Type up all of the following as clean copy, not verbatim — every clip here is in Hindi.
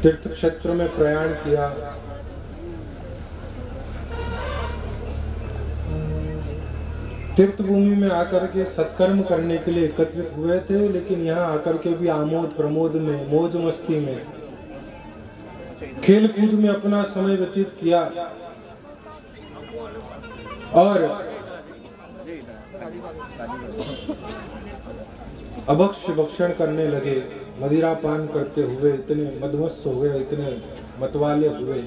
तीर्थ क्षेत्र में प्रयाण किया। तीर्थ भूमि में आकर के सत्कर्म करने के लिए एकत्रित हुए थे, लेकिन यहाँ आकर के भी आमोद प्रमोद में, मौज मस्ती में, खेल कूद में अपना समय व्यतीत किया और अभक्ष भक्षण करने लगे। मदिरा पान करते हुए इतने मदमस्त हुए, इतने मतवाले हुए।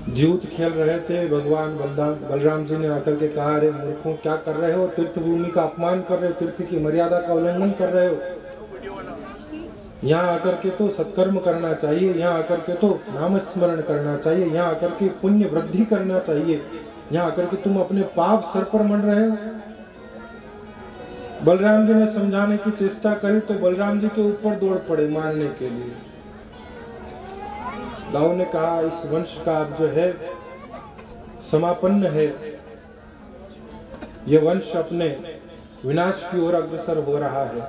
जूत खेल रहे थे। भगवान बलराम जी ने आकर के कहा, अरे मूर्खों, क्या कर रहे हो? तीर्थ भूमि का अपमान कर रहे हो, तीर्थ की मर्यादा का उल्लंघन कर रहे हो। यहाँ आकर के तो सत्कर्म करना चाहिए, यहाँ आकर के तो नाम स्मरण करना चाहिए, यहाँ आकर के पुण्य वृद्धि करना चाहिए। यहाँ आकर के तुम अपने पाप सर पर मढ़ रहे हो। बलराम जी ने समझाने की चेष्टा करी तो बलराम जी के ऊपर दौड़ पड़े मारने के लिए। दाऊ ने कहा, इस वंश का अब जो है समापन्न है, यह वंश अपने विनाश की ओर अग्रसर हो रहा है।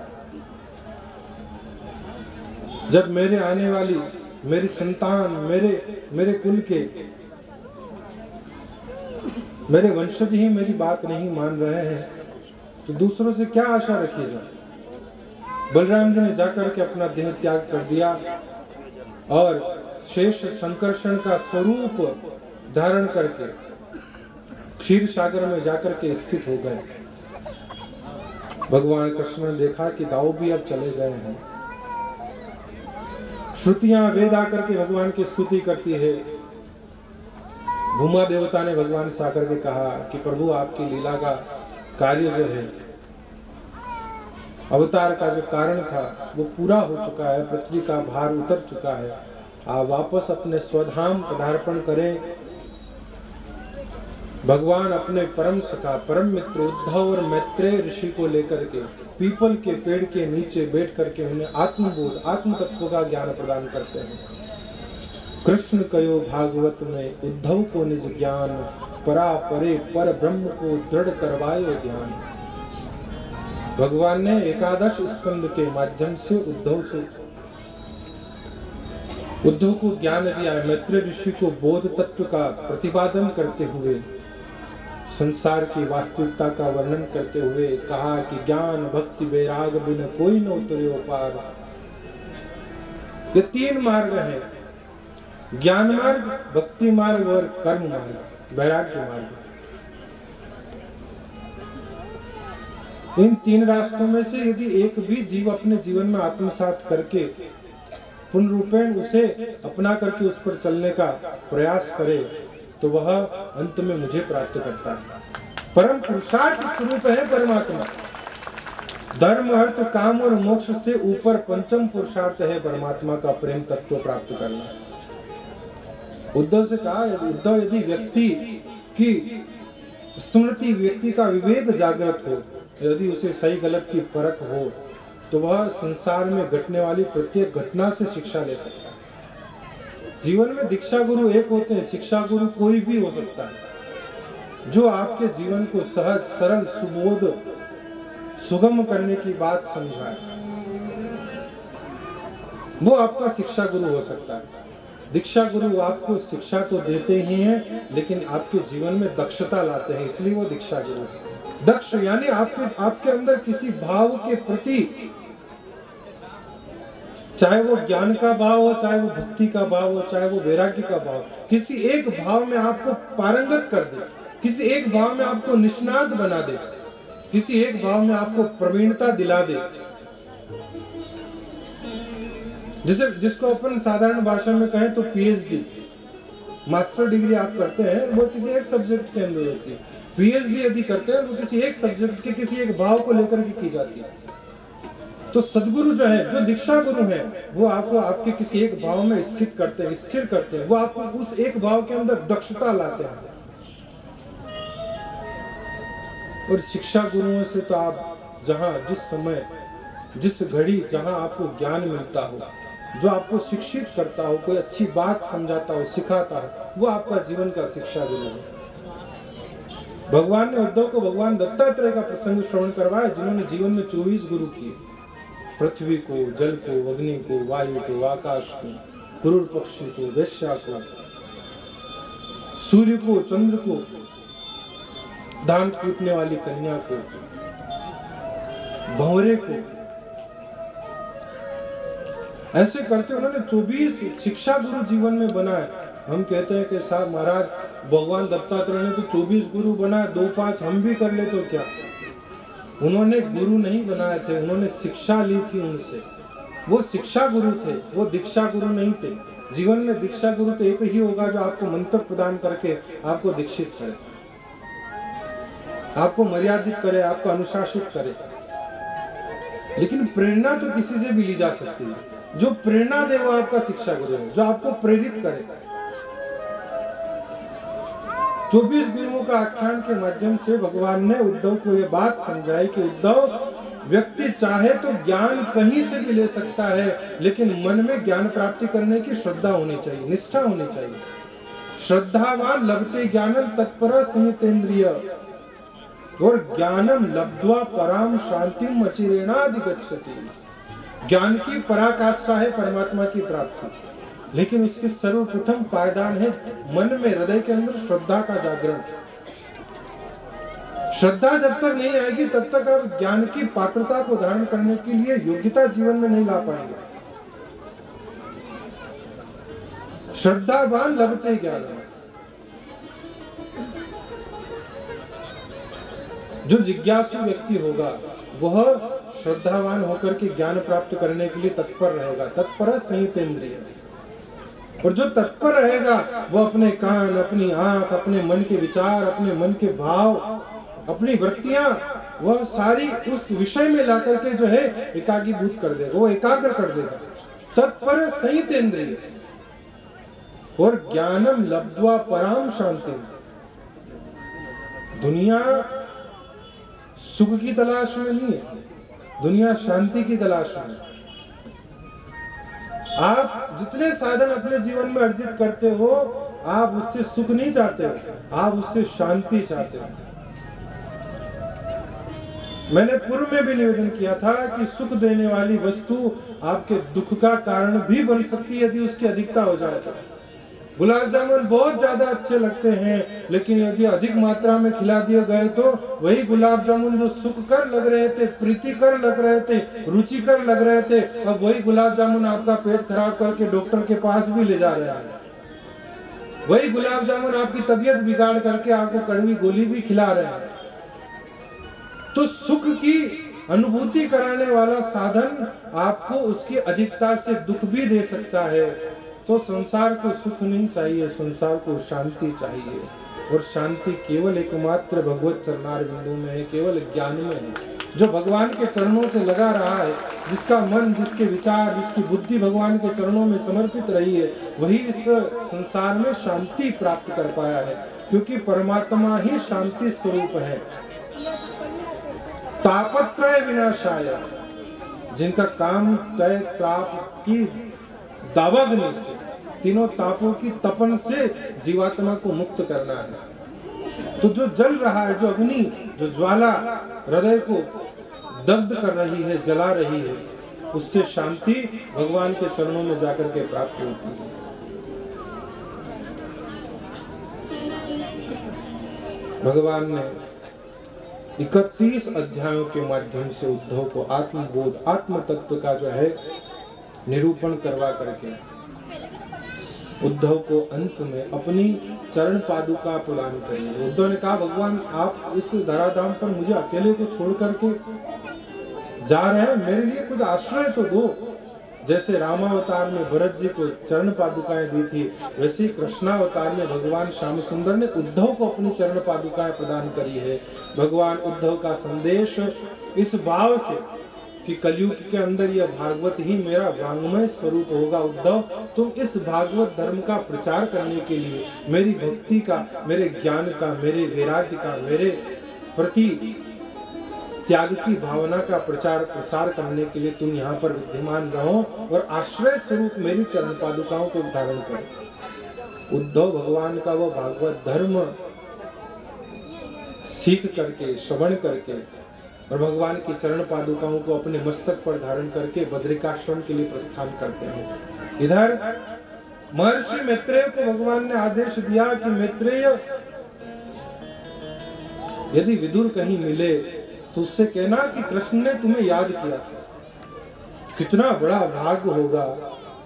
जब मेरे आने वाली मेरी संतान, मेरे कुल के, मेरे वंशज ही मेरी बात नहीं मान रहे हैं, तो दूसरों से क्या आशा रखी जाए। बलराम जी ने जाकर के अपना देह त्याग कर दिया और शेष संकर्षण का स्वरूप धारण करके क्षीर सागर में जाकर के स्थित हो गए। भगवान कृष्ण ने देखा कि दाऊ भी अब चले गए हैं। श्रुतियां वेद आकर के भगवान की स्तुति करती है। भूमा देवता ने भगवान से आकर के कहा कि प्रभु, आपकी लीला का कार्य जो है, अवतार का जो कारण था वो पूरा हो चुका है, पृथ्वी का भार उतर चुका है। आप वापस अपने स्वधाम पदार्पण करें। भगवान अपने परम सखा, परम मित्र उद्धव और मैत्रेय ऋषि को लेकर के पीपल के पेड़ के नीचे बैठ करके उन्हें आत्मबोध, आत्म तत्व का ज्ञान प्रदान करते हैं। कृष्ण कयो भागवत में उद्धव को निज ज्ञान, परा परे पर ब्रह्म को दृढ़ करवायो ध्यान। भगवान ने 11 स्कंद के माध्यम से उद्धव को ज्ञान दिया। मैत्रेय ऋषि को बोध तत्व का प्रतिपादन करते हुए, संसार की वास्तविकता का वर्णन करते हुए कहा कि ज्ञान भक्ति वैराग बिन कोई न उतरे पार। ये 3 मार्ग हैं, ज्ञान मार्ग, भक्ति मार्ग और कर्म मार्ग, वैराग्य मार्ग। इन 3 रास्तों में से यदि एक भी जीव अपने जीवन में आत्मसात करके पूर्ण रूपेण उसे अपना करके उस पर चलने का प्रयास करे तो वह अंत में मुझे प्राप्त करता है। परम पुरुषार्थ स्वरूप है परमात्मा। धर्म अर्थ काम और मोक्ष से ऊपर पंचम पुरुषार्थ है परमात्मा का प्रेम तत्व प्राप्त करना। उद्धव से कहा, उद्धव, यदि व्यक्ति की स्मृति, व्यक्ति का विवेक जागृत हो, यदि उसे सही गलत की परख हो, तो वह संसार में घटने वाली प्रत्येक घटना से शिक्षा ले सकता है। जीवन में दीक्षा गुरु एक होते हैं, शिक्षा गुरु कोई भी हो सकता है। जो आपके जीवन को सहज, सरल, सुबोध, सुगम करने की बात समझाए, वो आपका शिक्षा गुरु हो सकता है। दीक्षा गुरु आपको शिक्षा तो देते ही हैं, लेकिन आपके जीवन में दक्षता लाते हैं, इसलिए वो दीक्षा गुरु है। दक्ष यानी आपके अंदर किसी भाव के प्रति, चाहे वो ज्ञान का भाव हो, चाहे वो भक्ति का भाव हो, चाहे वो वैराग्य का भाव, किसी एक भाव में आपको पारंगत कर दे, किसी एक भाव में आपको निष्णात बना दे, किसी एक भाव में आपको प्रवीणता दिला दे। जिसको अपन साधारण भाषा में कहें तो पीएचडी, मास्टर डिग्री आप करते हैं, वो किसी एक सब्जेक्ट के अंदर होती है। पीएचडी यदि करते हैं तो किसी एक सब्जेक्ट के किसी एक भाव को लेकर के की जाती है। तो सदगुरु जो है, जो दीक्षा गुरु है, वो आपको आपके किसी एक भाव में स्थित करते हैं, स्थिर करते हैं। वो आपको उस एक भाव के अंदर दक्षता लाते हैं। और शिक्षा गुरुओं से तो आप जहां, जिस समय, जिस घड़ी जहां आपको ज्ञान मिलता हो, जो आपको शिक्षित करता हो, कोई अच्छी बात समझाता हो, सिखाता हो, वो आपका जीवन का शिक्षा गुरु है। भगवान ने उद्धव को भगवान दत्तात्रेय का प्रसंग श्रवण करवाया, जिन्होंने जीवन में 24 गुरु किए। पृथ्वी को, जल को, अग्नि को, वायु को, आकाश को, क्रूर पक्षी को, वेश्या को, सूर्य को, चंद्र को, दान कूटने वाली कन्या को, भंवरे को, ऐसे करते उन्होंने 24 शिक्षा गुरु जीवन में बनाए। हम कहते हैं कि साहब महाराज भगवान दत्तात्रेय ने तो 24 गुरु बनाए, 2-5 हम भी कर ले तो क्या। उन्होंने गुरु नहीं बनाए थे, उन्होंने शिक्षा ली थी उनसे। वो शिक्षा गुरु थे, वो दीक्षा गुरु नहीं थे। जीवन में दीक्षा गुरु तो एक ही होगा जो आपको मंत्र प्रदान करके आपको दीक्षित करे, आपको मर्यादित करे, आपको अनुशासित करे। लेकिन प्रेरणा तो किसी से भी ली जा सकती है। जो प्रेरणा दे वो आपका शिक्षा गुरु है, जो आपको प्रेरित करे। 24 गुरुओं का आख्यान के माध्यम से भगवान ने उद्धव को यह बात समझाई कि उद्धव, व्यक्ति चाहे तो ज्ञान कहीं से भी ले सकता है, लेकिन मन में ज्ञान प्राप्ति करने की श्रद्धा होनी चाहिए, निष्ठा होनी चाहिए। श्रद्धावान लभते ज्ञानम तत्पर संयतेन्द्रिय और ज्ञानम लब्ध्वा पराम शांतिम अचिरेणाधिगच्छति। ज्ञान की पराकाष्ठा है परमात्मा की प्राप्ति, लेकिन उसके सर्वप्रथम पायदान है मन में, हृदय के अंदर श्रद्धा का जागरण। श्रद्धा जब तक नहीं आएगी तब तक आप ज्ञान की पात्रता को धारण करने के लिए योग्यता जीवन में नहीं ला पाएंगे। श्रद्धावान लभते ज्ञान। जो जिज्ञासु व्यक्ति होगा वह श्रद्धावान होकर के ज्ञान प्राप्त करने के लिए तत्पर रहेगा, तत्पर संयतेन्द्रिय। और जो तत्पर रहेगा वो अपने कान, अपनी आंख, अपने मन के विचार, अपने मन के भाव, अपनी वृत्तियां, वह सारी उस विषय में ला करके जो है एकाग्रीभूत कर देगा, वो एकाग्र कर देगा। तत्पर संयतेन्द्रिय और ज्ञानम लब्ध्वा पराम शांति। दुनिया सुख की तलाश में नहीं है, दुनिया शांति की तलाश में। आप जितने साधन अपने जीवन में अर्जित करते हो, आप उससे सुख नहीं चाहते हो, आप उससे शांति चाहते हो। मैंने पूर्व में भी निवेदन किया था कि सुख देने वाली वस्तु आपके दुख का कारण भी बन सकती है यदि उसकी अधिकता हो जाए तो। गुलाब जामुन बहुत ज्यादा अच्छे लगते हैं, लेकिन यदि अधिक मात्रा में खिला दिए गए तो वही गुलाब जामुन जो सुखकर लग रहे थे, प्रीतिकर लग रहे थे, रुचिकर लग रहे थे, अब वही गुलाब जामुन आपका पेट खराब करके डॉक्टर के पास भी ले जा रहे हैं। वही गुलाब जामुन आपकी तबीयत बिगाड़ करके आपको कड़वी गोली भी खिला रहे हैं। तो सुख की अनुभूति कराने वाला साधन आपको उसकी अधिकता से दुख भी दे सकता है। तो संसार को सुख नहीं चाहिए, संसार को शांति चाहिए। और शांति केवल एकमात्र भगवत चरणारविंदों में है, केवल ज्ञान में है। जो भगवान के चरणों से लगा रहा है, जिसका मन, जिसके विचार, जिसकी बुद्धि भगवान के चरणों में समर्पित रही है, वही इस संसार में शांति प्राप्त कर पाया है, क्योंकि परमात्मा ही शांति स्वरूप है। तापत्रय विनाशाय, जिनका काम तय ताप की दावाग्नि से, तीनों तापों की तपन से जीवात्मा को मुक्त करना है। तो जो जल रहा है, जो अग्नि, जो ज्वाला हृदय को दग्ध कर रही है, जला रही है, उससे शांति भगवान के चरणों में जाकर के प्राप्त होती है। भगवान ने 31 अध्यायों के माध्यम से उद्धव को आत्मबोध, आत्म तत्व का जो है निरूपण करवा करके उद्धव को अंत में अपनी चरण पादुका प्रदान करेंगे। उद्धव ने कहा, भगवान आप इस धराधाम पर मुझे अकेले को छोड़ करके जा रहे हैं, मेरे लिए कुछ आश्रय तो दो। जैसे रामावतार में भरत जी को चरण पादुकाएं दी थी, वैसे ही कृष्णावतार में भगवान श्याम सुंदर ने उद्धव को अपनी चरण पादुकाएं प्रदान करी है। भगवान उद्धव का संदेश इस भाव से कि कलयुग के अंदर यह भागवत ही मेरा वांग्मय स्वरूप होगा। उद्धव, तुम इस भागवत धर्म का प्रचार करने के लिए, मेरी भक्ति का, मेरे ज्ञान का, मेरे वैराग्य का, मेरे प्रति त्याग की भावना का प्रचार प्रसार करने के लिए तुम यहाँ पर विद्यमान रहो और आश्रय स्वरूप मेरी चरण पादुकाओं को धारण करो। उद्धव भगवान का वो भागवत धर्म सीख करके, श्रवण करके और भगवान की चरण पादुकाओं को अपने मस्तक पर धारण करके बद्रिकाश्रम के लिए प्रस्थान करते हैं। इधर महर्षि मैत्रेय को भगवान ने आदेश दिया कि मैत्रेय, यदि विदुर कहीं मिले तो उससे कहना कि कृष्ण ने तुम्हें याद किया। कितना बड़ा भाग्य होगा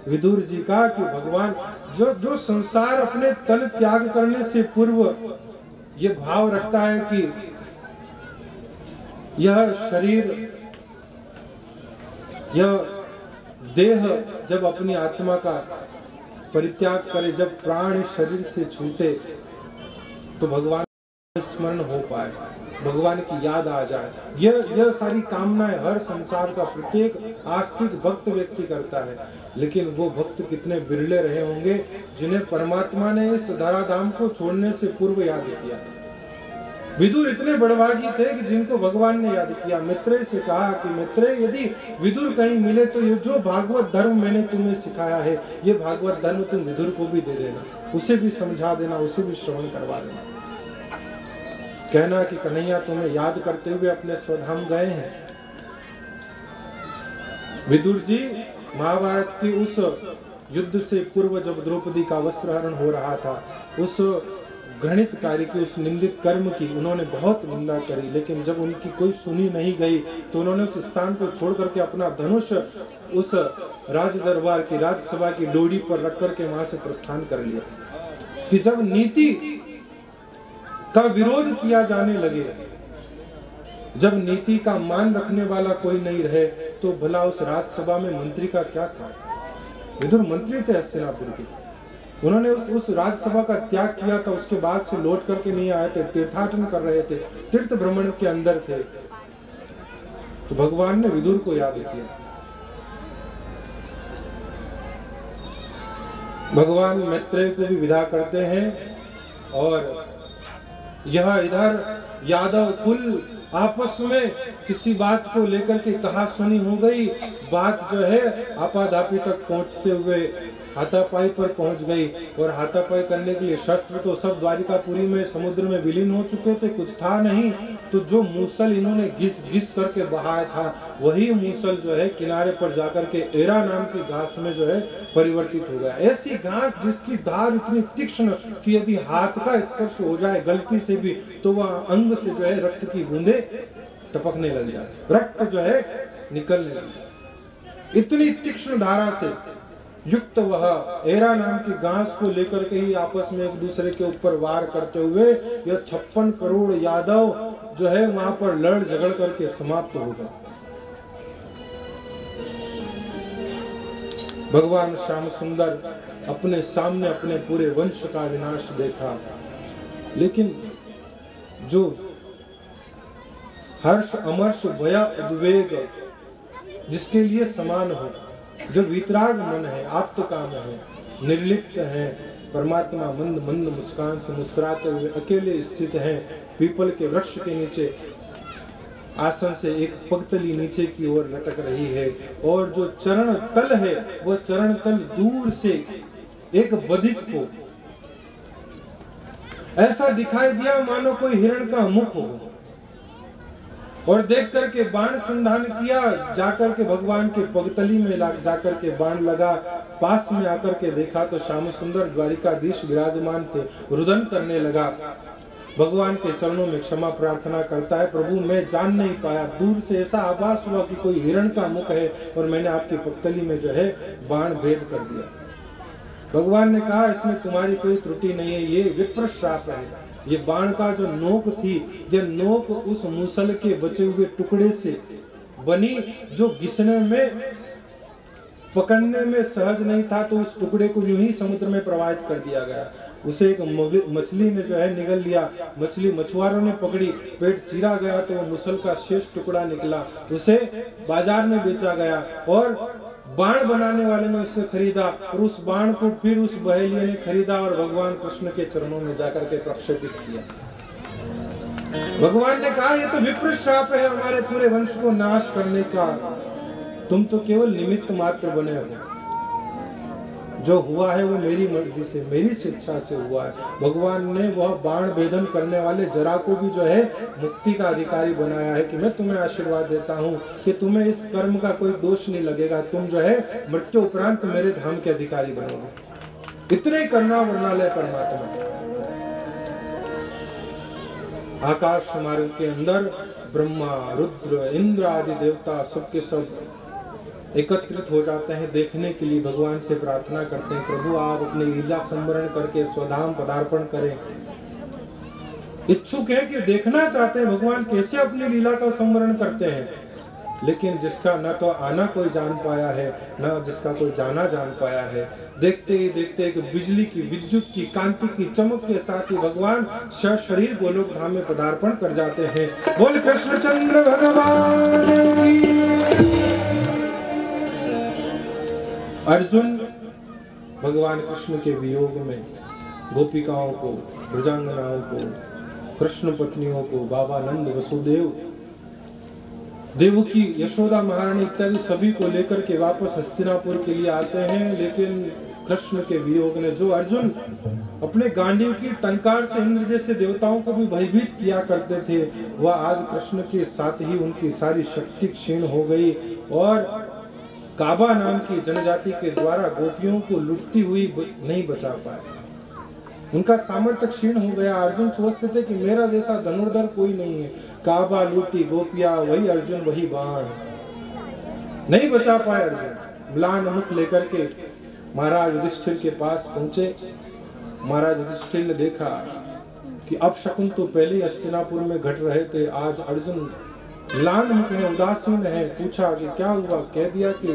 विदुर जी का कि भगवान जो संसार अपने तन त्याग करने से पूर्व ये भाव रखता है कि यह शरीर, यह देह जब अपनी आत्मा का परित्याग करे, जब प्राण शरीर से छूटे तो भगवान स्मरण हो पाए, भगवान की याद आ जाए। यह सारी कामनाएं हर संसार का प्रत्येक आस्तिक भक्त व्यक्ति करता है, लेकिन वो भक्त कितने बिरले रहे होंगे जिन्हें परमात्मा ने इस धराधाम को छोड़ने से पूर्व याद किया। विदुर इतने बड़भागी थे कि जिनको भगवान ने याद किया। मैत्रेय से कहा कि मैत्रेय, यदि विदुर कहीं मिले तो ये जो भागवत धर्म मैंने तुम्हें सिखाया है, ये भागवत धर्म तुम विदुर को भी दे देना, उसे भी समझा देना, उसे भी श्रवण करवा देना। कहना कि कन्हैया तुम्हें याद करते हुए अपने स्वधाम गए हैं। विदुर जी महाभारत के उस युद्ध से पूर्व जब द्रौपदी का वस्त्रहरण हो रहा था, उस घृणित कार्य की, उस निंदित कर्म की उन्होंने बहुत निंदा करी, लेकिन जब उनकी कोई सुनी नहीं गई तो उन्होंने उस स्थान को छोड़ करके अपना धनुष उस राज दरबार की, राजसभा की डोरी पर रख करके वहां से प्रस्थान कर लिया कि जब नीति का विरोध किया जाने लगे, जब नीति का मान रखने वाला कोई नहीं रहे, तो भला उस राजसभा में मंत्री का क्या था। विदुर मंत्री थे हस्तिनापुर के, उन्होंने उस राजसभा का त्याग किया था, उसके बाद से लौट करके नहीं आए थे, तीर्थाटन कर रहे थे, तीर्थ भ्रमण के अंदर थे। तो भगवान ने विदुर को याद किया। भगवान मैत्रेय को भी विदा करते हैं और यह इधर यादव कुल आपस में किसी बात को लेकर के कहा सुनी हो गई। बात जो है आपाधापी तक पहुंचते हुए हाथापाई पर पहुंच गई, और हाथापाई करने के लिए शस्त्र तो सब द्वारिकापुरी में समुद्र में विलीन हो चुके थे, कुछ था नहीं। तो जो मूसल इन्होंने घिस घिस करके बहाया था, वही मूसल जो है किनारे पर जाकर के एरा नाम की घास में जो है परिवर्तित हो गया। ऐसी घास जिसकी धार इतनी तीक्ष्ण कि यदि हाथ का स्पर्श हो जाए गलती से भी तो वह अंग से जो है रक्त की बूंदे टपकने लग जाए, रक्त जो है निकलने लग जाए। इतनी तीक्ष्ण धारा से युक्त वह एरा नाम की घास को लेकर के ही आपस में एक दूसरे के ऊपर वार करते हुए यह 56 करोड़ यादव जो है वहां पर लड़ झगड़ करके समाप्त हो गए। भगवान श्याम सुंदर अपने सामने अपने पूरे वंश का विनाश देखा, लेकिन जो हर्ष अमर्ष भय उद्वेग जिसके लिए समान हो, जो वितराग मन है, आप्त काम है, निर्लिप्त है, परमात्मा मंद मंद मुस्कान से मुस्कुराते हुए अकेले स्थित हैं, पीपल के वृक्ष के नीचे आसन से एक पगतली नीचे की ओर लटक रही है, और जो चरण तल है वह चरण तल दूर से एक बधिक को ऐसा दिखाई दिया मानो कोई हिरण का मुख हो, और देख करके बाण संधान किया, जाकर के भगवान के पगतली में जाकर के बाण लगा। पास में आकर के देखा तो श्याम सुंदर द्वारिकाधीश विराजमान थे, रुदन करने लगा, भगवान के चरणों में क्षमा प्रार्थना करता है, प्रभु मैं जान नहीं पाया, दूर से ऐसा आभास हुआ कि कोई हिरण का मुख है और मैंने आपकी पगतली में जो है बाण भेद कर दिया। भगवान ने कहा इसमें तुम्हारी कोई त्रुटि नहीं है, ये विप्र श्राप है। ये बाण का जो नोक थी, ये नोक उस मूसल के बचे हुए टुकड़े से बनी जो घिसने में पकड़ने में सहज नहीं था, तो उस टुकड़े को यूं ही समुद्र में प्रवाहित कर दिया गया। उसे एक मछली ने जो है निगल लिया, मछली मछुआरों ने पकड़ी, पेट चीरा गया तो मुसल का शेष टुकड़ा निकला, उसे बाजार में बेचा गया और बाण बनाने वाले ने उसे खरीदा, और उस बाण को फिर उस बहेलिये ने खरीदा और भगवान कृष्ण के चरणों में जाकर के प्रक्षेपित किया। भगवान ने कहा ये तो विप्र श्राप है हमारे पूरे वंश को नाश करने का, तुम तो केवल निमित्त मात्र बने हो। जो हुआ है वो मेरी मर्जी से, मेरी शिक्षा से हुआ है। भगवान ने वह बाण भेदन करने वाले जरा को भी जो है मुक्ति का अधिकारी बनाया है कि मैं तुम्हें आशीर्वाद देता हूँ कि तुम्हें इस कर्म का कोई दोष नहीं लगेगा, तुम जो है मृत्यु उपरांत मेरे धाम के अधिकारी बनोगे। इतने करुणा वर्णालय परमात्मा। आकाश मार्ग के अंदर ब्रह्मा, रुद्र, इंद्र आदि देवता सबके सब एकत्रित हो जाते हैं देखने के लिए, भगवान से प्रार्थना करते हैं प्रभु आप अपनी लीला संवरण करके स्वधाम पदार्पण करें। इच्छुक है कि देखना चाहते हैं भगवान कैसे अपनी लीला का संवरण करते हैं, लेकिन जिसका न तो आना कोई जान पाया है, न जिसका कोई जाना जान पाया है। देखते ही देखते एक बिजली की, विद्युत की, कांति की चमक के साथ ही भगवान सशरीर गोलोक धाम में पदार्पण कर जाते हैं। बोल कृष्णचंद्र भगवान की। अर्जुन भगवान कृष्ण के वियोग में गोपिकाओं को, ब्रजांगनाओं को, कृष्ण पत्नियों को, बाबा नंद, वसुदेव, देवकी, यशोदा महारानी इत्यादि सभी को लेकर के वापस हस्तिनापुर के लिए आते हैं। लेकिन कृष्ण के वियोग ने, जो अर्जुन अपने गांडीव की टंकार से इंद्र जैसे देवताओं को भी भयभीत किया करते थे, वह आज कृष्ण के साथ ही उनकी सारी शक्ति क्षीण हो गई और काबा नाम की जनजाति के द्वारा गोपियों को लुटती हुई नहीं बचा पाए। उनका सामर्थ्य क्षीण हो गया। अर्जुन सोचते थे कि मेरा जैसा धनुर्धर कोई नहीं है। काबा लूटी गोपियां, वही अर्जुन वही बाण, नहीं बचा पाए अर्जुन। म्लान मुख लेकर के महाराज युधिष्ठिर के पास पहुंचे। महाराज युधिष्ठिर ने देखा कि अब शकुन तो पहले ही हस्तिनापुर में घट रहे थे, आज अर्जुन म्लान मुख है, उदासीन है। पूछा कि क्या हुआ? कह दिया कि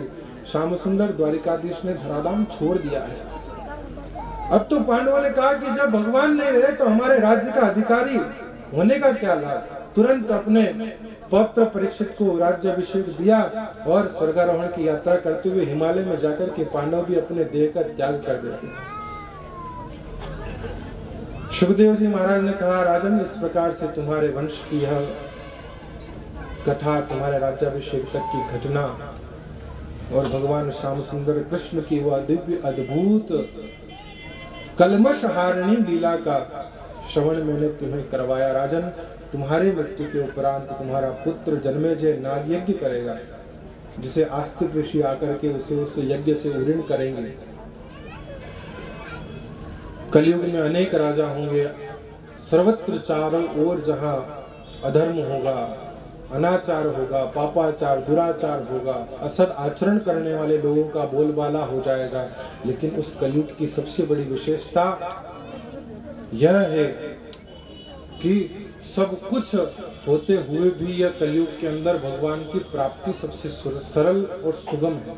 श्याम सुंदर द्वारिकाधीश ने धराधाम छोड़ दिया है। अब तो पांडवों ने कहा कि जब भगवान नहीं रहे तो हमारे राज्य का अधिकारी होने का क्या लाभ। तुरंत अपने पौत्र परीक्षित को राज्याभिषेक दिया और स्वर्गारोहण की यात्रा करते हुए हिमालय में जाकर के पांडव भी अपने देह का त्याग कर देते। सुखदेव जी महाराज ने कहा, राजन इस प्रकार से तुम्हारे वंश की यह कथा, तुम्हारे राज्याभिषेक तक की घटना और भगवान श्याम सुंदर कृष्ण की वह दिव्य अद्भुत कलमश हारिणी लीला का श्रवण मैंने तुम्हें करवाया। राजन, तुम्हारे मृत्यु के उपरांत तुम्हारा पुत्र जन्मेजय नाग यज्ञ करेगा, जिसे आस्तिक ऋषि आकर के उस यज्ञ से उऋण करेंगे। कलयुग में अनेक राजा होंगे, सर्वत्र चारों ओर जहां अधर्म होगा, अनाचार होगा, पापाचार, दुराचार होगा, असद आचरण करने वाले लोगों का बोलबाला हो जाएगा। लेकिन उस कलयुग की सबसे बड़ी विशेषता यह है कि सब कुछ होते हुए भी यह कलयुग के अंदर भगवान की प्राप्ति सबसे सरल और सुगम है।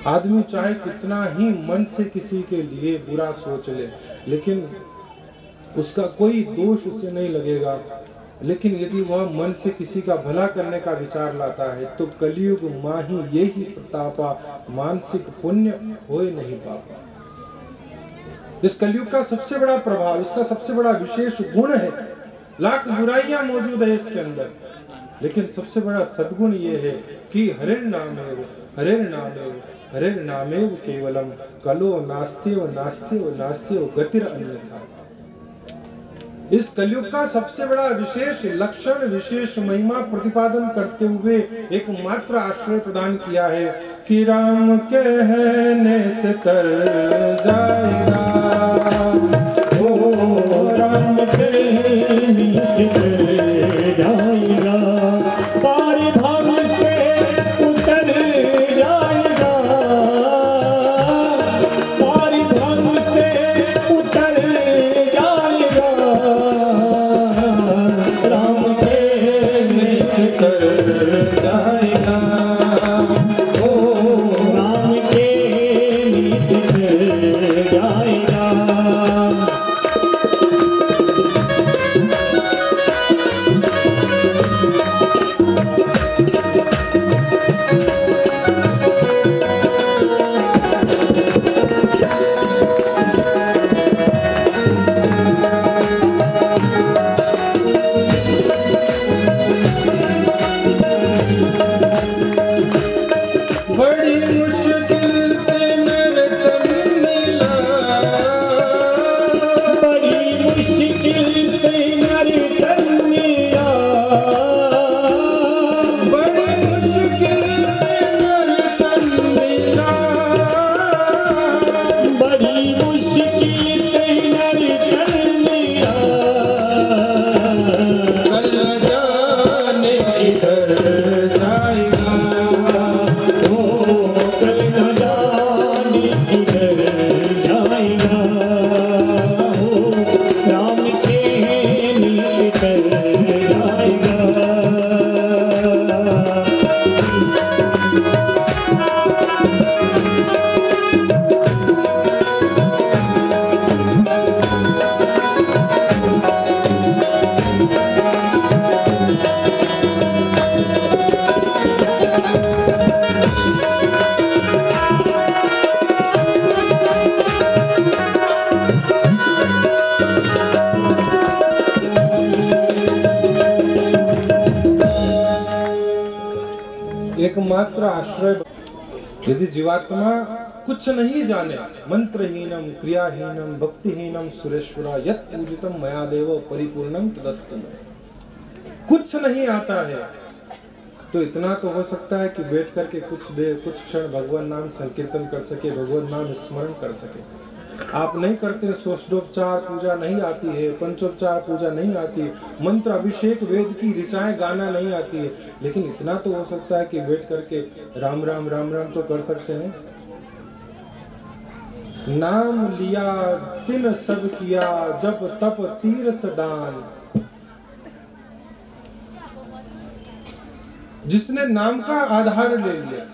आदमी चाहे कितना ही मन से किसी के लिए बुरा सोच ले, लेकिन उसका कोई दोष उसे नहीं लगेगा। लेकिन यदि वह मन से किसी का भला करने का विचार लाता है तो कलयुग माही यही प्रतापा, मानसिक पुण्य होए नहीं पापा। इस कलयुग का सबसे बड़ा प्रभाव, इसका सबसे बड़ा विशेष गुण है। लाख बुराइयां मौजूद है इसके अंदर, लेकिन सबसे बड़ा सद्गुण ये है कि हरिर नामेव, हरिर नामेव, हरिर नामेव केवलम, कलो नास्तेव नास्तेव नास्तेव गतिर अन्यथा। इस कलयुग का सबसे बड़ा विशेष लक्षण, विशेष महिमा प्रतिपादन करते हुए एक मात्र आश्रय प्रदान किया है कि राम कहने से तर जाएगा, ओ राम कहने से तर जाएगा, पारी भाग से उतर जाएगा, पारी भाग से उतर जाएगा, राम कहने से तर जाएगा, ओ राम कहने से तर जाएगा। जाएगा, वो कल न जाने किधर जाएगा, वो राम के नीचे कर जाएगा। एकमात्र आश्रय। यदि जीवात्मा कुछ नहीं जाने, मंत्रहीनम क्रियाहीनम भक्तिहीनम सुरेश्वरा यत् पूजितम मया देव परिपूर्णम तदस्तु, कुछ नहीं आता है तो इतना तो हो सकता है कि बैठ करके कुछ देर कुछ क्षण भगवान नाम संकीर्तन कर सके, भगवान नाम स्मरण कर सके। आप नहीं करते, षोडशोपचार पूजा नहीं आती है, पंचोपचार पूजा नहीं आती है, मंत्र अभिषेक वेद की ऋचाएं गाना नहीं आती है, लेकिन इतना तो हो सकता है कि बैठ करके राम राम राम राम तो कर सकते हैं। नाम लिया तिन सब किया, जप तप तीर्थ दान। जिसने नाम का आधार ले लिया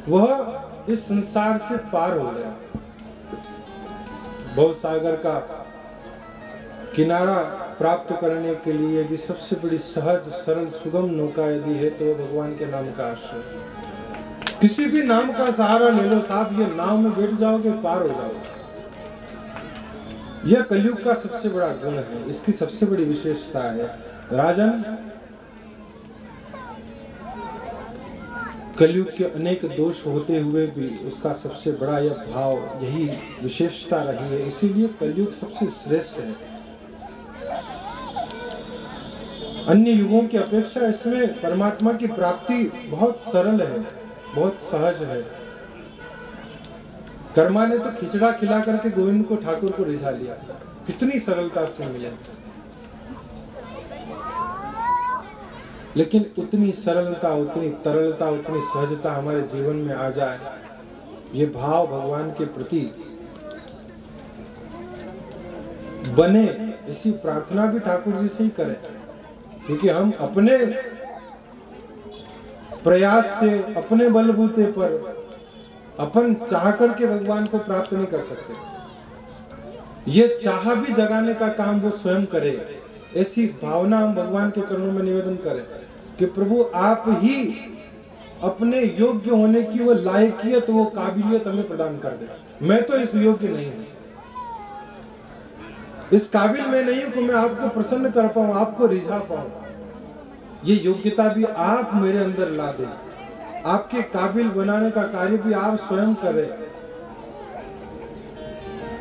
वह इस संसार से पार हो गया। भव सागर का किनारा प्राप्त करने के लिए यदि सबसे बड़ी सहज सरल सुगम नौका यदि है तो भगवान के नाम का आश्रय। किसी भी नाम का सहारा ले लो साहब, ये नाव में बैठ जाओगे पार हो जाओगे। यह कलयुग का सबसे बड़ा गुण है, इसकी सबसे बड़ी विशेषता है। राजन, कलयुग के अनेक दोष होते हुए भी उसका सबसे बड़ा यह भाव, यही विशेषता रही है, इसीलिए कलयुग सबसे श्रेष्ठ है। अन्य युगों की अपेक्षा इसमें परमात्मा की प्राप्ति बहुत सरल है, बहुत सहज है। कर्मा ने तो खिचड़ा खिला करके गोविंद को ठाकुर को रिझा लिया, कितनी सरलता से मिले। लेकिन उतनी सरलता, उतनी तरलता, उतनी सहजता हमारे जीवन में आ जाए, ये भाव भगवान के प्रति बने, ऐसी प्रार्थना भी ठाकुर जी से ही करें। क्योंकि हम अपने प्रयास से, अपने बलबूते पर, अपन चाह करके भगवान को प्राप्त नहीं कर सकते। ये चाह भी जगाने का काम वो स्वयं करे, ऐसी भावना हम भगवान के चरणों में निवेदन करें कि प्रभु आप ही अपने योग्य होने की वो लायकियत, वो काबिलियत हमें प्रदान कर दे। मैं तो इस योग्य नहीं हूं, इस काबिल मैं नहीं हूं कि मैं आपको प्रसन्न कर पाऊं, आपको रिझा पाऊं। ये योग्यता भी आप मेरे अंदर ला दे, आपके काबिल बनाने का कार्य भी आप स्वयं करें।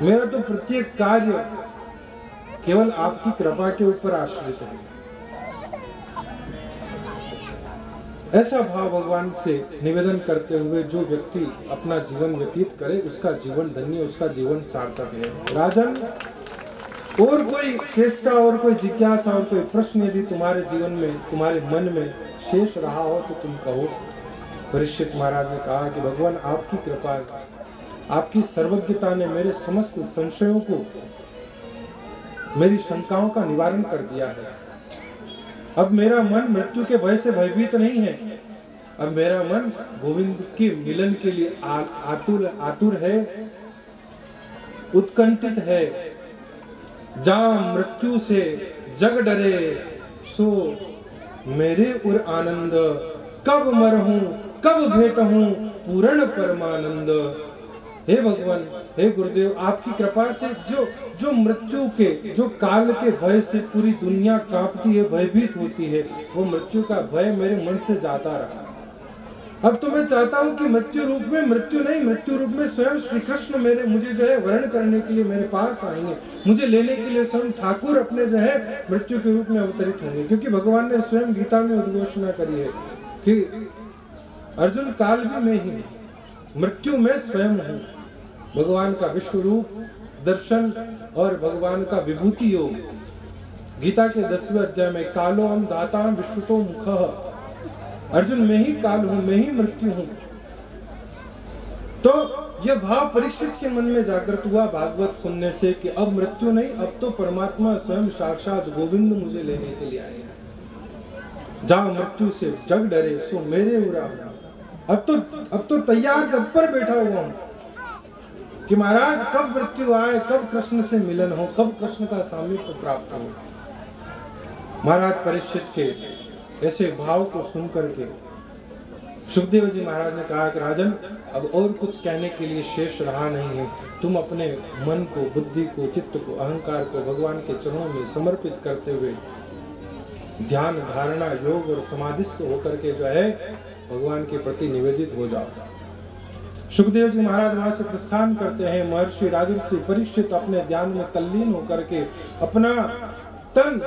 मेरा तो प्रत्येक कार्य केवल आपकी कृपा के ऊपर आश्रित है। ऐसा भाव भगवान से निवेदन करते हुए जो व्यक्ति अपना जीवन व्यतीत करे उसका जीवन धन्य, उसका जीवन सार्थक है। राजन, और कोई चेष्टा और कोई जिज्ञासा और कोई प्रश्न यदि तुम्हारे जीवन में, तुम्हारे मन में शेष रहा हो तो तुम कहो। परीक्षित महाराज ने कहा कि भगवान आपकी कृपा, आपकी सर्वज्ञता ने मेरे समस्त संशयों को, मेरी शंकाओं का निवारण कर दिया है। अब मेरा मन मृत्यु के भय से भयभीत नहीं है। अब मेरा मन गोविंद के मिलन के लिए आतुर है, उत्कंठित है। जहाँ मृत्यु से जग डरे सो मेरे उर आनंद, कब मरहूं कब भेटहूं पूर्ण परमानंद। हे भगवान, हे गुरुदेव, आपकी कृपा से जो मृत्यु के, जो काल के भय से पूरी दुनिया कांपती है, भयभीत होती है, वो मृत्यु का भय मेरे मन से जाता रहा। अब तो मैं चाहता हूँ कि मृत्यु रूप में, मृत्यु नहीं, मृत्यु रूप में स्वयं श्री कृष्ण मुझे जो है वर्ण करने के लिए मेरे पास आएंगे, मुझे लेने के लिए स्वयं ठाकुर अपने जो है मृत्यु के रूप में अवतरित होंगे। क्योंकि भगवान ने स्वयं गीता में उद्घोषणा करी है कि अर्जुन, काल भी मैं ही, मृत्यु में स्वयं हूँ। भगवान का विश्व रूप दर्शन और भगवान का विभूति योग, गीता के 10वें अध्याय में कालो हम दाता विश्रुतो मुख, अर्जुन मैं ही काल हूं, मैं ही मृत्यु हूं। तो यह भाव परीक्षित के मन में जागृत हुआ भागवत सुनने से कि अब मृत्यु नहीं, अब तो परमात्मा स्वयं साक्षात गोविंद मुझे लेने के लिए आए हैं। जाओ मृत्यु से जग डरे सो मेरे उरा हूं। अब तो तैयार तत्पर बैठा हुआ हूं कि महाराज कब मृत्यु आए, कब कृष्ण से मिलन हो, कब कृष्ण का सामीप्य प्राप्त हो। महाराज परीक्षित के ऐसे भाव को सुन करके सुखदेव जी महाराज ने कहा कि राजन अब और कुछ कहने के लिए शेष रहा नहीं है, तुम अपने मन को, बुद्धि को, चित्त को, अहंकार को भगवान के चरणों में समर्पित करते हुए ध्यान, धारणा, योग और समाधिस्थ होकर के जो है भगवान के प्रति निवेदित हो जाओ। सुखदेव जी महाराज वहां से प्रस्थान करते हैं। महर्षि राजर्षि परीक्षित अपने ध्यान में तल्लीन होकर के अपना तन,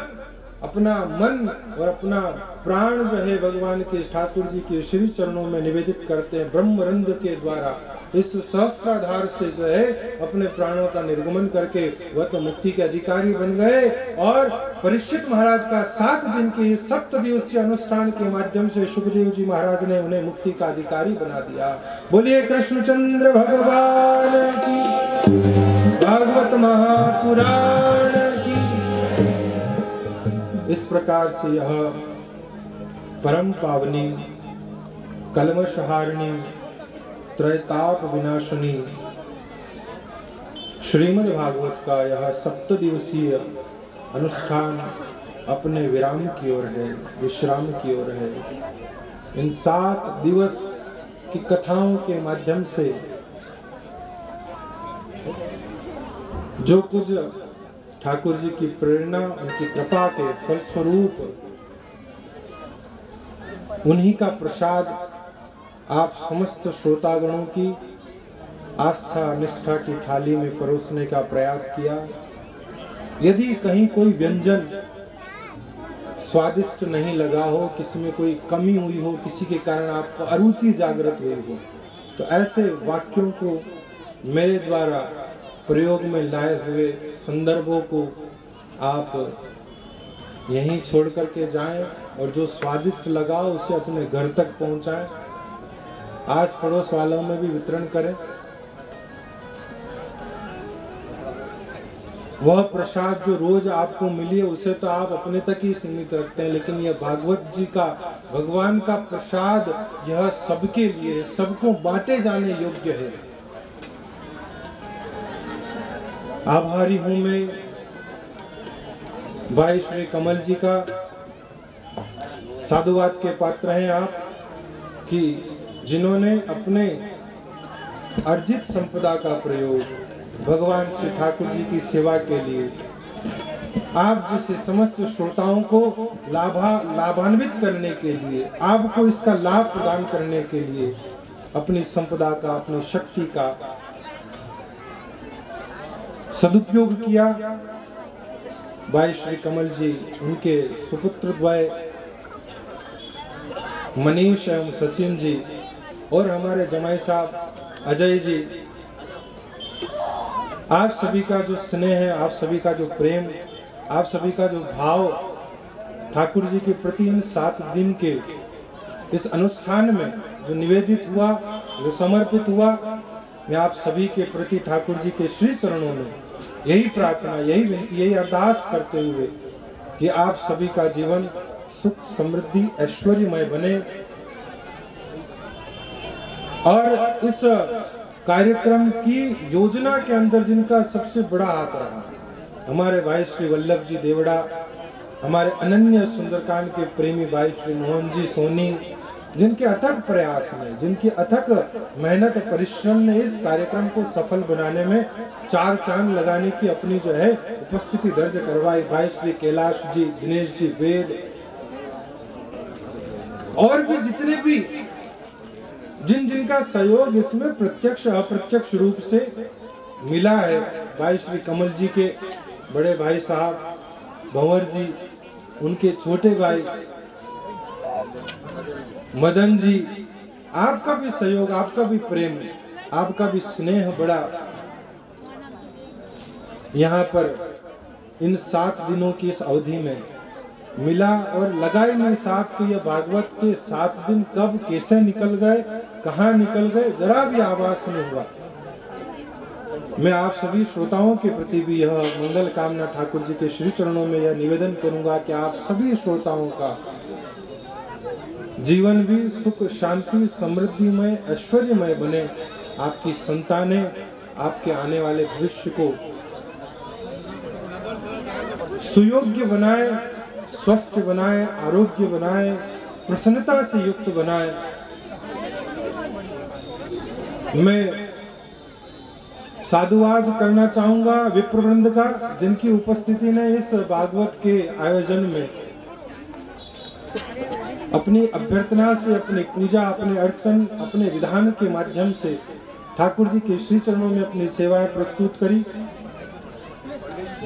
अपना मन और अपना प्राण जो है भगवान के ठाकुर जी के श्री चरणों में निवेदित करते हैं। ब्रह्मरंध्र के द्वारा इस सहस्त्राधार से जो है अपने प्राणों का निर्गमन करके वह तो मुक्ति के अधिकारी बन गए। और परीक्षित महाराज का 7 दिन के 7 दिवसीय अनुष्ठान के माध्यम से सुखदेव जी महाराज ने उन्हें मुक्ति का अधिकारी बना दिया। बोलिए कृष्णचंद्र भगवान की, भागवत महापुराण की। इस प्रकार से यह परम पावनी, कलमशहारिणी, त्रैताप विनाशिनी श्रीमद् भागवत का यह 7 दिवसीय अनुष्ठान अपने विराम की ओर है, विश्राम की ओर है। इन 7 दिवस की कथाओं के माध्यम से जो कुछ ठाकुर जी की प्रेरणा, उनकी कृपा के फलस्वरूप उन्हीं का प्रसाद आप समस्त श्रोतागणों की आस्था निष्ठा की थाली में परोसने का प्रयास किया। यदि कहीं कोई व्यंजन स्वादिष्ट नहीं लगा हो, किसी में कोई कमी हुई हो, किसी के कारण आपको अरुचि जागृत हुई हो, तो ऐसे वाक्यों को मेरे द्वारा प्रयोग में लाए हुए संदर्भों को आप यहीं छोड़ करके जाएं और जो स्वादिष्ट लगा उसे अपने घर तक पहुंचाएं, आस पड़ोस वालों में भी वितरण करें। वह प्रसाद जो रोज आपको मिली है उसे तो आप अपने तक ही सीमित रखते हैं, लेकिन यह भागवत जी का, भगवान का प्रसाद यह सबके लिए, सबको बांटे जाने योग्य है। आभारी हूं मैं भाई श्री कमल जी का, साधुवाद के पात्र हैं आप कि जिन्होंने अपने अर्जित संपदा का प्रयोग भगवान श्री ठाकुर जी की सेवा के लिए, आप जैसे समस्त श्रोताओं को लाभान्वित करने के लिए, आपको इसका लाभ प्रदान करने के लिए अपनी संपदा का, अपनी शक्ति का सदुपयोग किया। भाई श्री कमल जी, उनके सुपुत्र द्वय मनीष एवं सचिन जी और हमारे जमाई साहब अजय जी, आप सभी का जो स्नेह है, आप सभी का जो प्रेम, आप सभी का जो भाव ठाकुर जी के प्रति इन 7 दिन के इस अनुष्ठान में जो निवेदित हुआ, जो समर्पित हुआ, मैं आप सभी के प्रति ठाकुर जी के श्री चरणों में यही प्रार्थना, यही विनती, यही अरदास करते हुए कि आप सभी का जीवन सुख, समृद्धि, ऐश्वर्यमय बने। और इस कार्यक्रम की योजना के अंदर जिनका सबसे बड़ा हाथ रहा, हमारे भाई श्री वल्लभ जी देवड़ा, हमारे अनन्य सुंदरकांड के प्रेमी भाई श्री मोहन जी सोनी, जिनके अथक प्रयास में, जिनकी अथक मेहनत और परिश्रम ने इस कार्यक्रम को सफल बनाने में 4 चांद लगाने की अपनी जो है उपस्थिति दर्ज करवाई। भाई श्री कैलाश जी, दिनेश जी, वेद और भी जितने भी जिनका सहयोग इसमें प्रत्यक्ष अप्रत्यक्ष रूप से मिला है। भाई श्री कमल जी के बड़े भाई साहब भंवर जी, उनके छोटे भाई मदन जी, आपका भी सहयोग, आपका भी प्रेम, आपका भी स्नेह बड़ा यहाँ पर इन 7 दिनों की इस अवधि में मिला और लगा ही नहीं साहब कि यह भागवत के 7 दिन कब कैसे निकल गए, कहाँ निकल गए, जरा भी आभास नहीं हुआ। मैं आप सभी श्रोताओं के प्रति भी यह मंगल कामना ठाकुर जी के श्री चरणों में यह निवेदन करूंगा कि आप सभी श्रोताओं का जीवन भी सुख शांति समृद्धिमय ऐश्वर्यमय बने, आपकी संतानें आपके आने वाले भविष्य को सुयोग्य बनाए, स्वस्थ बनाए, आरोग्य बनाए, प्रसन्नता से युक्त बनाए। मैं साधुवाद करना चाहूंगा विप्रवृंद का, जिनकी उपस्थिति ने इस भागवत के आयोजन में अपनी अभ्यर्थना से, अपनी पूजा, अपने अर्चन, अपने विधान के माध्यम से ठाकुर जी के श्री चरणों में अपनी सेवाएं प्रस्तुत करी।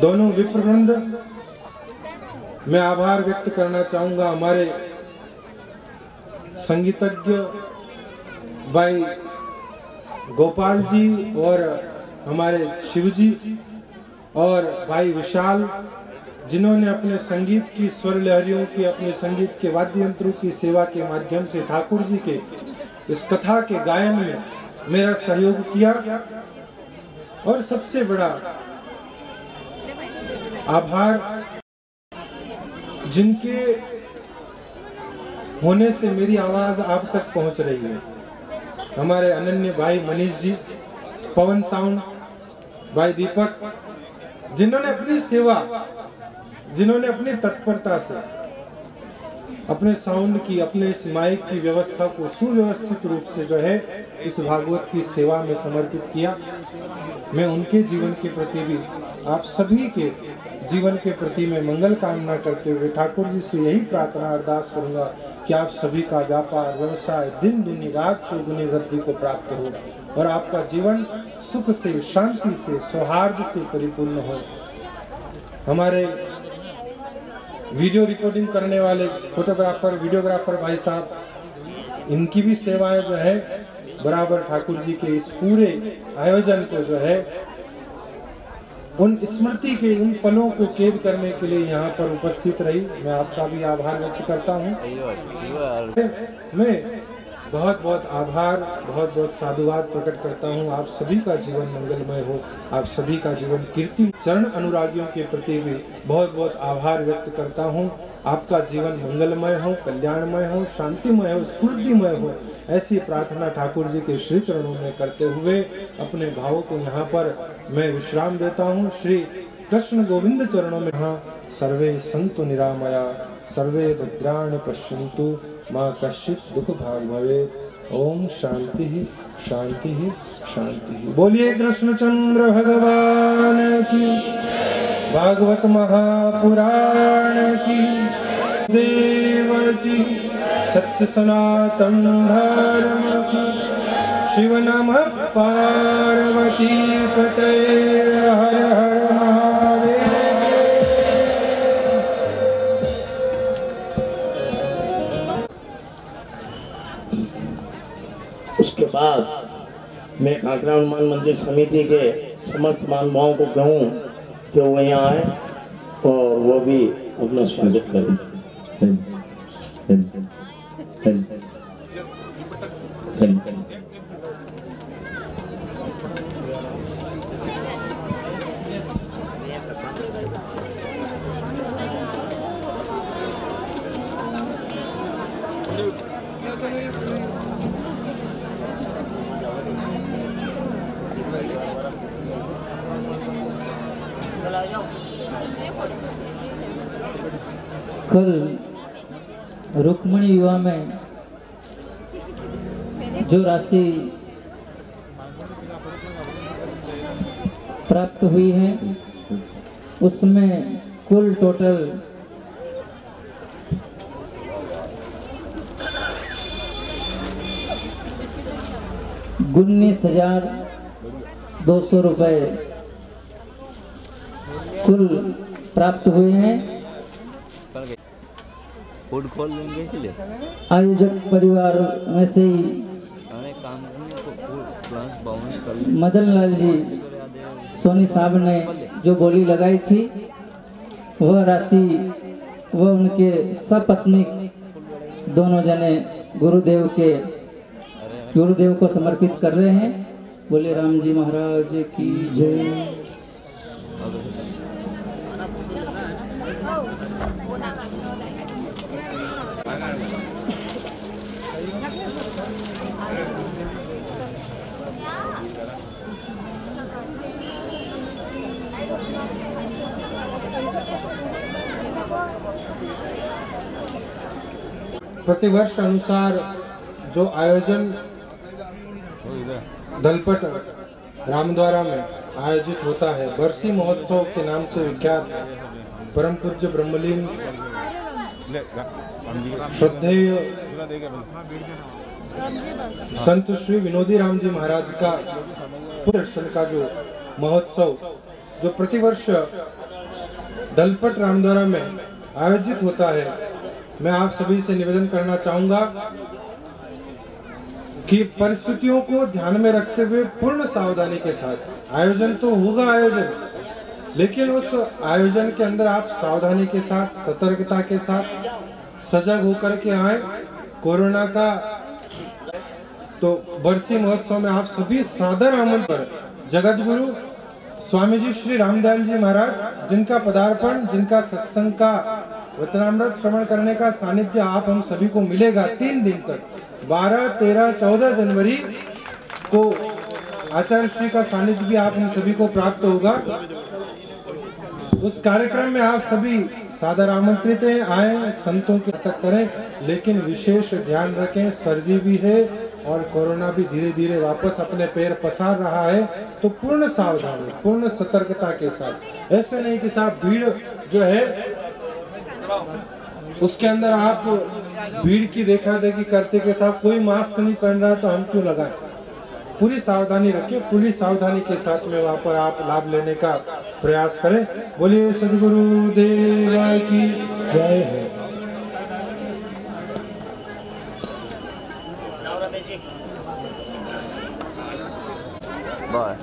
दोनों विप्रवृंद, मैं आभार व्यक्त करना चाहूंगा हमारे संगीतज्ञ भाई गोपाल जी और हमारे शिव जी और भाई विशाल, जिन्होंने अपने संगीत की स्वर लहरियों की, अपने संगीत के वाद्य यंत्रों की सेवा के माध्यम से ठाकुर जी के इस कथा के गायन में मेरा सहयोग किया। और सबसे बड़ा आभार जिनके होने से मेरी आवाज आप तक पहुंच रही है, हमारे अनन्य भाई मनीष जी, पवन साउंड भाई दीपक, जिन्होंने अपनी सेवा, जिन्होंने अपनी तत्परता से अपने साउंड की, अपने इस माइक की व्यवस्था को सुव्यवस्थित रूप से जो है इस भागवत की सेवा में समर्पित किया। मैं उनके जीवन के प्रति भी, आप सभी के जीवन के प्रति मैं मंगल कामना करते हुए ठाकुर जी से यही प्रार्थना अरदास करूंगा कि आप सभी का व्यापार व्यवसाय दिन दुनी रात चौगुनी वृद्धि को प्राप्त हो और आपका जीवन सुख से, शांति से, सौहार्द से परिपूर्ण हो। हमारे वीडियो रिकॉर्डिंग करने वाले फोटोग्राफर, वीडियोग्राफर भाई साहब, इनकी भी सेवाएं जो है बराबर ठाकुर जी के इस पूरे आयोजन को जो है उन स्मृति के उन पलों को कैद करने के लिए यहाँ पर उपस्थित रही। मैं आपका भी आभार व्यक्त करता हूँ। मैं बहुत बहुत आभार, बहुत बहुत साधुवाद प्रकट करता हूँ। आप सभी का जीवन मंगलमय हो, आप सभी का जीवन कीर्ति। चरण अनुरागियों के प्रति भी बहुत बहुत आभार व्यक्त करता हूँ। आपका जीवन मंगलमय हो, कल्याणमय हो, शांतिमय हो, समृद्धिमय हो, ऐसी प्रार्थना ठाकुर जी के श्री चरणों में करते हुए अपने भावों को यहाँ पर मैं विश्राम देता हूँ। श्री कृष्ण गोविंद चरणों में। हाँ, सर्वे संतु निरामया, सर्वे भद्राणि पश्यन्तु, मां कश्चित् दुख भाग भवेत्। ओम शांति ही शांति ही शांति ही। बोलिए कृष्णचंद्र भगवान की, भागवत महापुराण की, देव की, सत्य सनातन धर्म की। शिव नमः पार्वती पते, हर हर महादेव। उसके बाद मैं काकरा हनुमान मंदिर समिति के समस्त महानुभावों को कहूँ कि वो यहाँ आए और वो भी अपना स्वागत करें। कल रुक्मिणी विवाह में जो राशि प्राप्त हुई है उसमें कुल टोटल 19,200 रुपये कुल प्राप्त हुए हैं। फूड खोल लेंगे के लिए आयोजक परिवार में से ही मदन लाल जी सोनी साहब ने जो बोली लगाई थी वह राशि वह उनके सपत्नी दोनों जने गुरुदेव को समर्पित कर रहे हैं। बोले राम जी महाराज की जय। प्रतिवर्ष अनुसार जो आयोजन दलपट रामद्वारा में आयोजित होता है, बरसी महोत्सव के नाम से विख्यात परम पूज्य ब्रह्मलीन श्रद्धेय संत श्री विनोदी राम जी महाराज का दर्शन का जो महोत्सव जो प्रतिवर्ष दलपट रामद्वारा में आयोजित होता है, मैं आप सभी से निवेदन करना चाहूंगा कि परिस्थितियों को ध्यान में रखते हुए पूर्ण सावधानी के साथ आयोजन तो होगा आयोजन, लेकिन उस आयोजन के अंदर आप सावधानी के साथ, सतर्कता के साथ सजग होकर के आए। कोरोना का तो बरसी महोत्सव में आप सभी सादर आमंत्रण जगत गुरु स्वामी जी श्री रामदयाल जी महाराज, जिनका पदार्पण, जिनका सत्संग का वचनामृत श्रवण करने का सानिध्य आप हम सभी को मिलेगा 3 दिन तक। 12, 13, 14 जनवरी को आचार्य श्री का सानिध्य भी आप हम सभी को प्राप्त होगा। उस कार्यक्रम में आप सभी सादर आमंत्रित हैं, आए, संतों की तक करें, लेकिन विशेष ध्यान रखें, सर्दी भी है और कोरोना भी धीरे धीरे वापस अपने पैर पसार रहा है, तो पूर्ण सावधानी, पूर्ण सतर्कता के साथ। ऐसे नहीं कि साहब भीड़ जो है उसके अंदर आप भीड़ की देखा देखी करते के साथ कोई मास्क नहीं पहन रहा तो हम क्यों लगाएं। पूरी सावधानी रखें, पूरी सावधानी के साथ में वहां पर आप लाभ लेने का प्रयास करें। बोलिए सद्गुरु देव की जय है। बाय।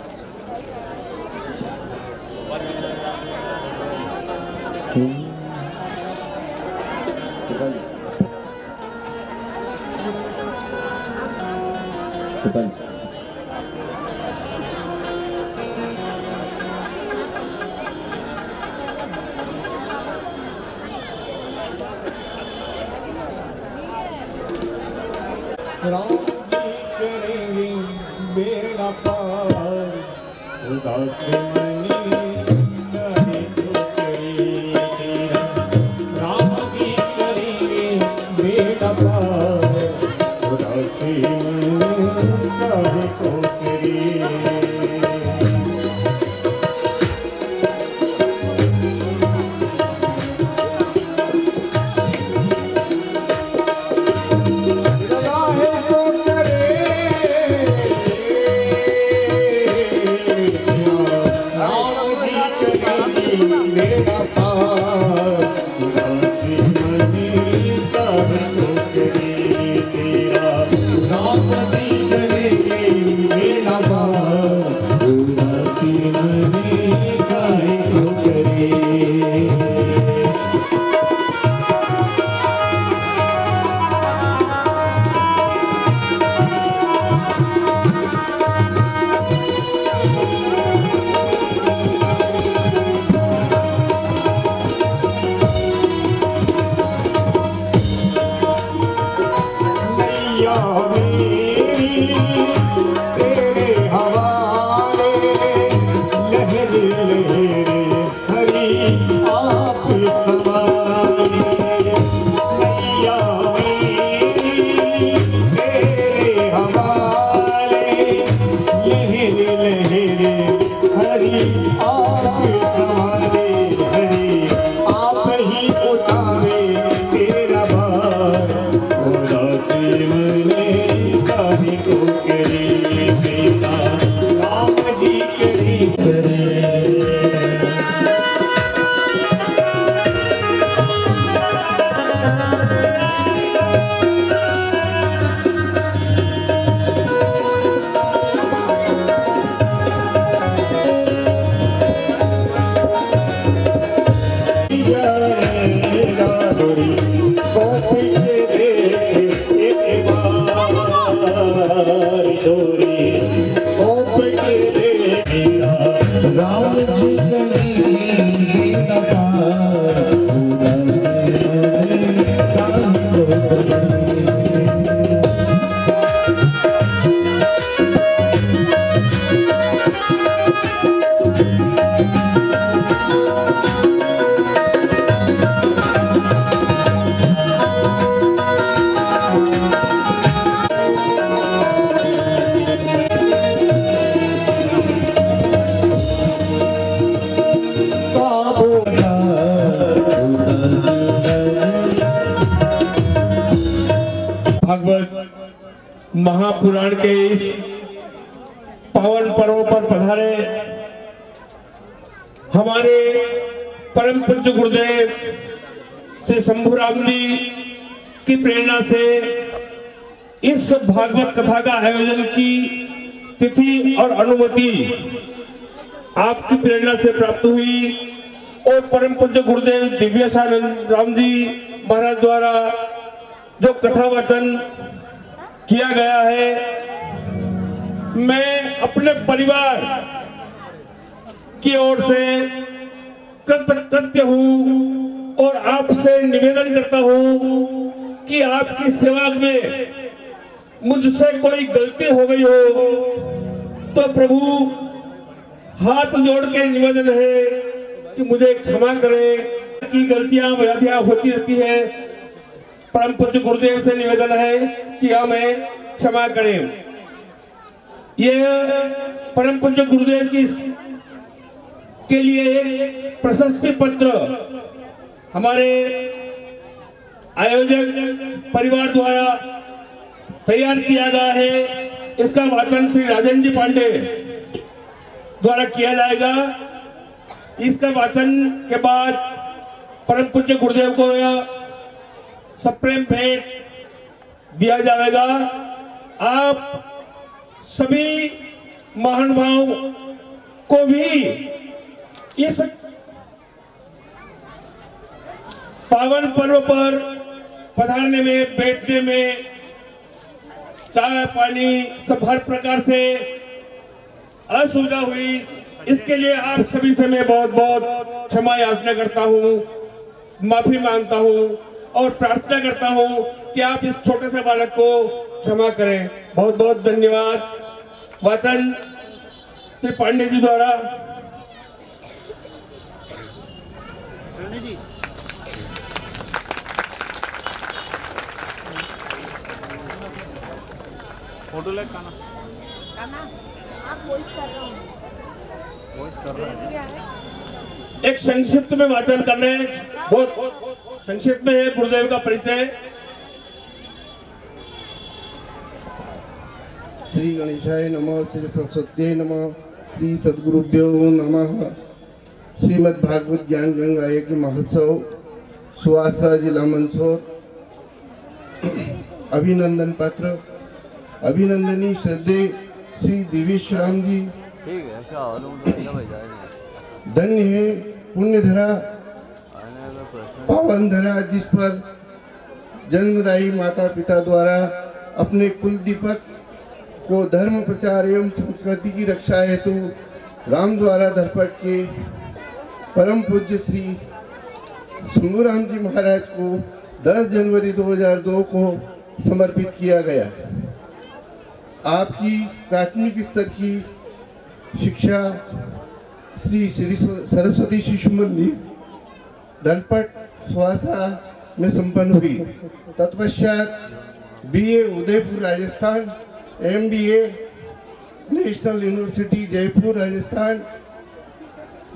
राम करेंगे बेड़ा पार, उदास मनी करे तो करे तेरा। राम जी करेंगे बेड़ा पार, उदास मनी करे तो करे। भागवत महापुराण के इस पावन पर्व पर पधारे हमारे परम पूज्य गुरुदेव श्री शंभूराम जी की प्रेरणा से इस भागवत कथा का आयोजन की तिथि और अनुमति आपकी प्रेरणा से प्राप्त हुई और परम पूज्य गुरुदेव दिव्येशानंद राम जी महाराज द्वारा जो कथा वचन किया गया है, मैं अपने परिवार की ओर से कृतज्ञ हूँ और आपसे निवेदन करता हूँ कि आपकी सेवा में मुझसे कोई गलती हो गई हो तो प्रभु हाथ जोड़ के निवेदन है कि मुझे क्षमा करें कि गलतियां व्याधियां होती रहती है। परम पूज्य गुरुदेव से निवेदन है कि हमें क्षमा करें। ये परम पूज्य गुरुदेव की के लिए एक प्रशस्ति पत्र हमारे आयोजक परिवार द्वारा तैयार किया गया है। इसका वाचन श्री राजेंद्र जी पांडे द्वारा किया जाएगा। इसका वाचन के बाद परम पूज्य गुरुदेव को यह सप्रेम भेंट दिया जाएगा। आप सभी महानुभाव को भी इस पावन पर्व पर पधारने में, बैठने में, चाय पानी सब हर प्रकार से असुविधा हुई, इसके लिए आप सभी से मैं बहुत बहुत क्षमा याचना करता हूँ, माफी मांगता हूँ और प्रार्थना करता हूँ कि आप इस छोटे से बालक को क्षमा करें। बहुत बहुत धन्यवाद। वाचन श्री पांडे जी द्वारा। फोटो ले काना आप वॉइस कर रहा हूँ। एक संक्षिप्त में वाचन करने, बहुत संक्षिप्त में है गुरुदेव का परिचय। श्री गणेशाय नमः, श्री सरस्वती नमः, श्री सद्गुरुभ्यो नमः। श्रीमद् भागवत ज्ञान गंगा यज्ञ महोत्सव सुवासरा जिला मंदसौर अभिनंदन पात्र अभिनंदनी श्रद्धे श्री दिव्येश्वराम जी। ठीक है, अच्छा भाई धन्य है पुण्य धरा पावन धरा जिस पर जन्मदायी माता पिता द्वारा अपने कुल दीपक को धर्म प्रचार एवं संस्कृति की रक्षा हेतु राम द्वारा धरपट के परम पूज्य श्री शंभूराम जी महाराज को 10 जनवरी 2002 को समर्पित किया गया। आपकी प्राथमिक स्तर की शिक्षा श्री सरस्वती शिशु मंदिर धनपट सुवासरा में संपन्न हुई। तत्पश्चात BA Udaipur Rajasthan, MBA national university Jaipur Rajasthan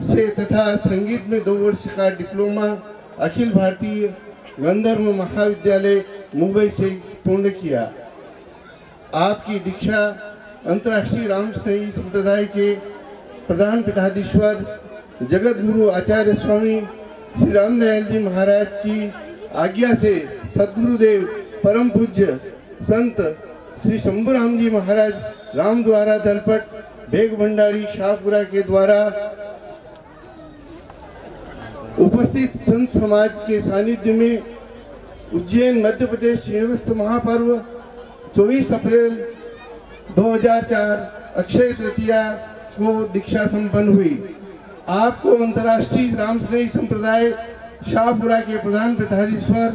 से तथा संगीत में 2 वर्ष का डिप्लोमा अखिल भारतीय गंधर्व महाविद्यालय मुंबई से पूर्ण किया। आपकी दीक्षा अंतर्राष्ट्रीय राम स्नेही संप्रदाय के प्रधान पीठाधीश्वर जगत गुरु आचार्य स्वामी श्री रामदयाल जी महाराज की आज्ञा से सद्गुरुदेव परम पूज्य संत श्री शंभूराम जी महाराज राम द्वारा धरपट भेग भंडारी शाहपुरा के द्वारा उपस्थित संत समाज के सानिध्य में उज्जैन मध्य प्रदेश श्रीवस्त महापर्व 24 अप्रैल 2004 अक्षय तृतीया को दीक्षा संपन्न हुई। आपको अंतर्राष्ट्रीय राम स्नेही संप्रदाय शाहपुरा के प्रधान पीठाधीश्वर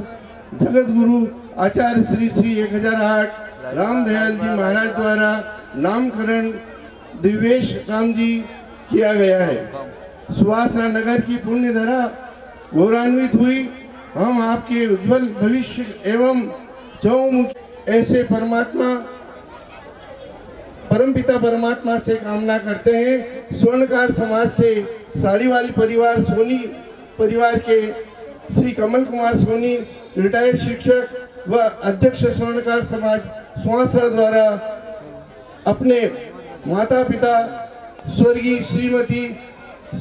जगत गुरु आचार्य श्री श्री 1008 रामदयाल जी महाराज द्वारा नामकरण दिव्येश राम जी किया गया है। सुवासरा नगर की पुण्य धरा गौरवान्वित हुई। हम आपके उज्जवल भविष्य एवं चौमुख ऐसे परमपिता परमात्मा से कामना करते हैं। स्वर्णकार समाज से साड़ीवाली परिवार सोनी परिवार के श्री कमल कुमार सोनी रिटायर्ड शिक्षक व अध्यक्ष स्वर्णकार समाज सुहासरा द्वारा अपने माता पिता स्वर्गीय श्रीमती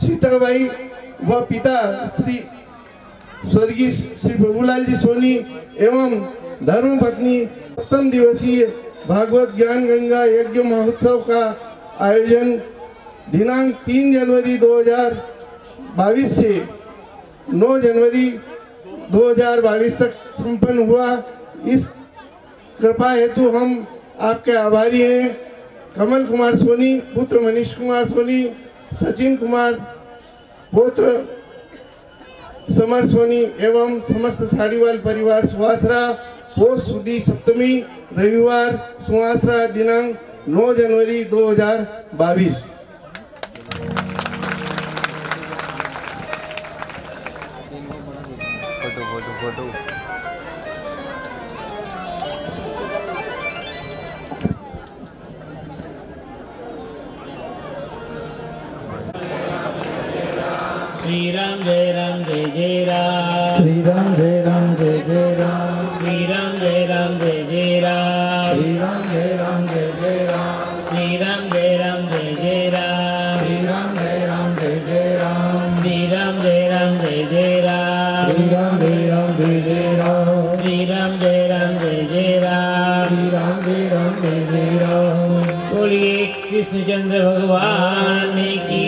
सीताबाई व पिता श्री स्वर्गीय श्री प्रभुलाल जी सोनी एवं धर्मपत्नी 7 दिवसीय भागवत ज्ञान गंगा यज्ञ महोत्सव का आयोजन दिनांक 3 जनवरी 2022 से 9 जनवरी 2022 तक संपन्न हुआ। इस कृपा हेतु हम आपके आभारी हैं। कमल कुमार सोनी पुत्र मनीष कुमार सोनी, सचिन कुमार पुत्र समर सोनी एवं समस्त साड़ीवाल परिवार सुहासरा। पोष सुदी सप्तमी रविवार सुहासरा दिनांक 9 जनवरी 2022। Photo photo photo Shri Ram जय राम जय जय राम, श्री राम जय राम जय जय राम, श्री राम जय राम जय जय राम, श्री राम जय राम जय जय राम, श्री राम जय राम जय जय राम, श्री राम जय राम जय जय राम, श्री राम जय राम जय जय राम, श्री राम जय राम जय जय राम, श्री राम जय राम जय जय राम, श्री राम जय राम जय जय राम। बोलिए कृष्णचंद्र भगवान की।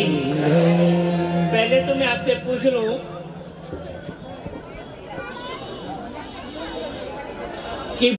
पहले तो मैं आपसे पूछ लूं